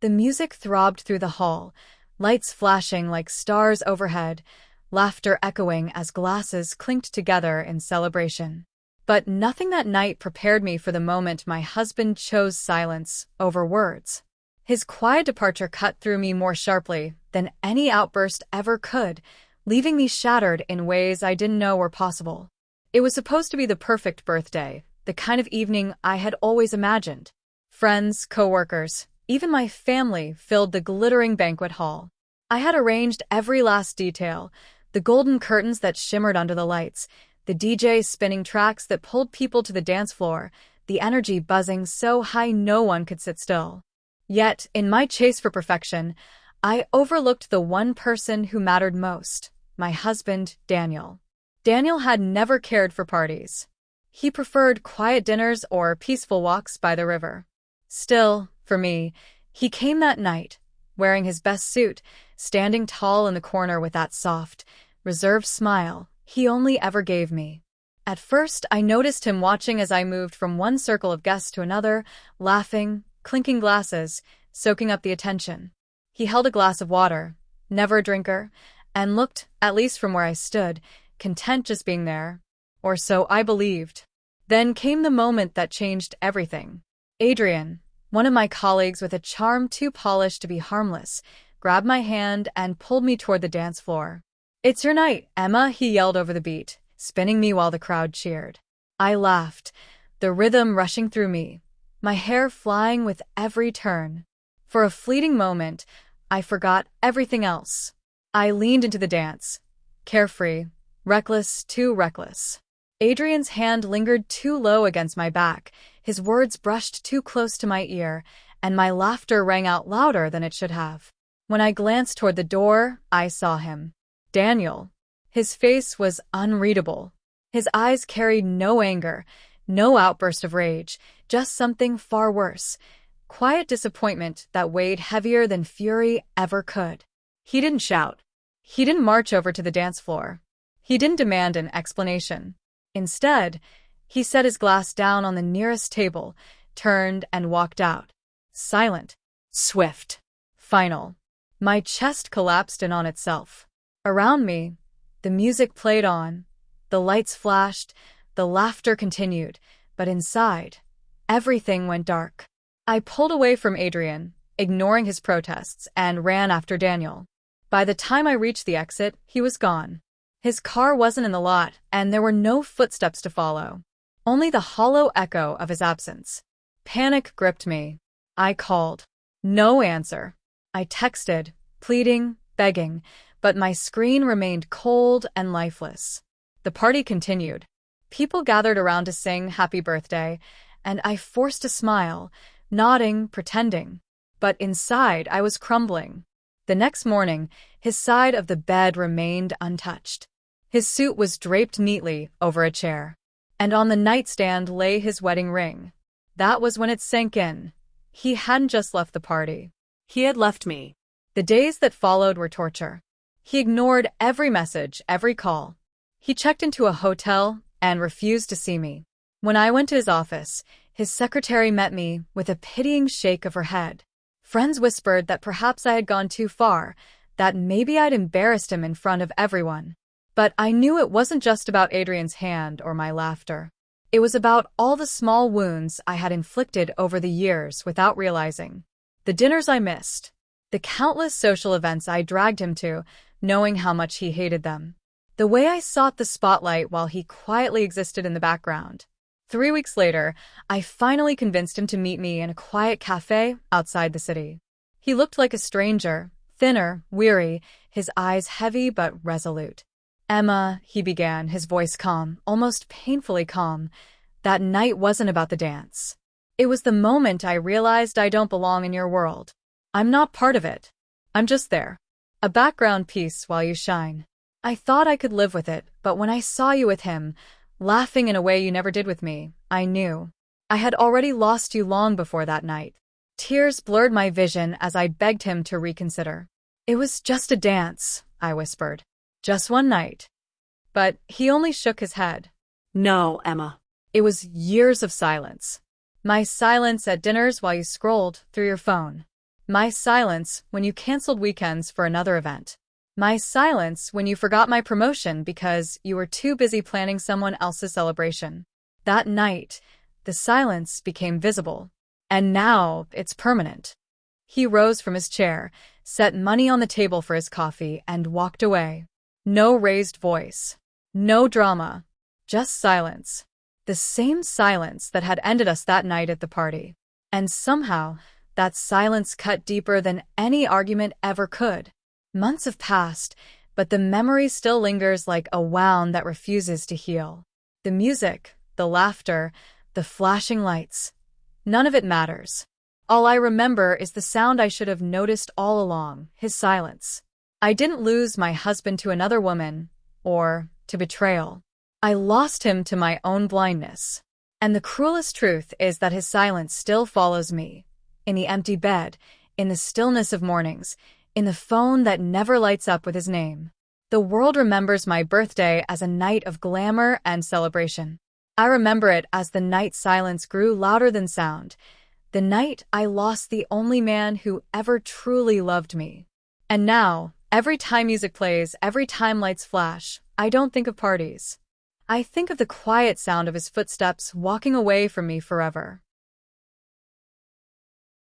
The music throbbed through the hall, lights flashing like stars overhead, laughter echoing as glasses clinked together in celebration. But nothing that night prepared me for the moment my husband chose silence over words. His quiet departure cut through me more sharply than any outburst ever could, leaving me shattered in ways I didn't know were possible. It was supposed to be the perfect birthday, the kind of evening I had always imagined. Friends, coworkers, even my family filled the glittering banquet hall. I had arranged every last detail, the golden curtains that shimmered under the lights, the DJ spinning tracks that pulled people to the dance floor, the energy buzzing so high no one could sit still. Yet, in my chase for perfection, I overlooked the one person who mattered most, my husband, Daniel. Daniel had never cared for parties. He preferred quiet dinners or peaceful walks by the river. Still, for me, he came that night, wearing his best suit, standing tall in the corner with that soft, reserved smile he only ever gave me. At first, I noticed him watching as I moved from one circle of guests to another, laughing, clinking glasses, soaking up the attention. He held a glass of water, never a drinker, and looked, at least from where I stood, content just being there. Or so I believed. Then came the moment that changed everything. Adrian, one of my colleagues with a charm too polished to be harmless, grabbed my hand and pulled me toward the dance floor. "It's your night, Emma," he yelled over the beat, spinning me while the crowd cheered. I laughed, the rhythm rushing through me, my hair flying with every turn. For a fleeting moment, I forgot everything else. I leaned into the dance, carefree, reckless, too reckless. Adrian's hand lingered too low against my back, his words brushed too close to my ear, and my laughter rang out louder than it should have. When I glanced toward the door, I saw him. Daniel. His face was unreadable. His eyes carried no anger, no outburst of rage, just something far worse. Quiet disappointment that weighed heavier than fury ever could. He didn't shout. He didn't march over to the dance floor. He didn't demand an explanation. Instead, he set his glass down on the nearest table, turned and walked out. Silent. Swift. Final. My chest collapsed in on itself. Around me, the music played on, the lights flashed, the laughter continued, but inside, everything went dark. I pulled away from Adrian, ignoring his protests, and ran after Daniel. By the time I reached the exit, he was gone. His car wasn't in the lot, and there were no footsteps to follow. Only the hollow echo of his absence. Panic gripped me. I called. No answer. I texted, pleading, begging, but my screen remained cold and lifeless. The party continued. People gathered around to sing happy birthday, and I forced a smile, nodding, pretending. But inside, I was crumbling. The next morning, his side of the bed remained untouched. His suit was draped neatly over a chair, and on the nightstand lay his wedding ring. That was when it sank in. He hadn't just left the party. He had left me. The days that followed were torture. He ignored every message, every call. He checked into a hotel and refused to see me. When I went to his office, his secretary met me with a pitying shake of her head. Friends whispered that perhaps I had gone too far, that maybe I'd embarrassed him in front of everyone. But I knew it wasn't just about Adrian's hand or my laughter. It was about all the small wounds I had inflicted over the years without realizing. The dinners I missed. The countless social events I dragged him to, knowing how much he hated them. The way I sought the spotlight while he quietly existed in the background. 3 weeks later, I finally convinced him to meet me in a quiet cafe outside the city. He looked like a stranger, thinner, weary, his eyes heavy but resolute. "Emma," he began, his voice calm, almost painfully calm. "That night wasn't about the dance. It was the moment I realized I don't belong in your world. I'm not part of it. I'm just there. A background piece while you shine. I thought I could live with it, but when I saw you with him, laughing in a way you never did with me, I knew. I had already lost you long before that night." Tears blurred my vision as I begged him to reconsider. "It was just a dance," I whispered. "Just one night." But he only shook his head. "No, Emma." It was years of silence. My silence at dinners while you scrolled through your phone. My silence when you canceled weekends for another event. My silence when you forgot my promotion because you were too busy planning someone else's celebration. That night, the silence became visible. And now it's permanent. He rose from his chair, set money on the table for his coffee, and walked away. No raised voice. No drama. Just silence. The same silence that had ended us that night at the party. And somehow, that silence cut deeper than any argument ever could. Months have passed, but the memory still lingers like a wound that refuses to heal. The music, the laughter, the flashing lights. None of it matters. All I remember is the sound I should have noticed all along, his silence. I didn't lose my husband to another woman, or to betrayal. I lost him to my own blindness. And the cruelest truth is that his silence still follows me. In the empty bed, in the stillness of mornings, in the phone that never lights up with his name. The world remembers my birthday as a night of glamour and celebration. I remember it as the night silence grew louder than sound, the night I lost the only man who ever truly loved me. And now, every time music plays, every time lights flash, I don't think of parties. I think of the quiet sound of his footsteps walking away from me forever.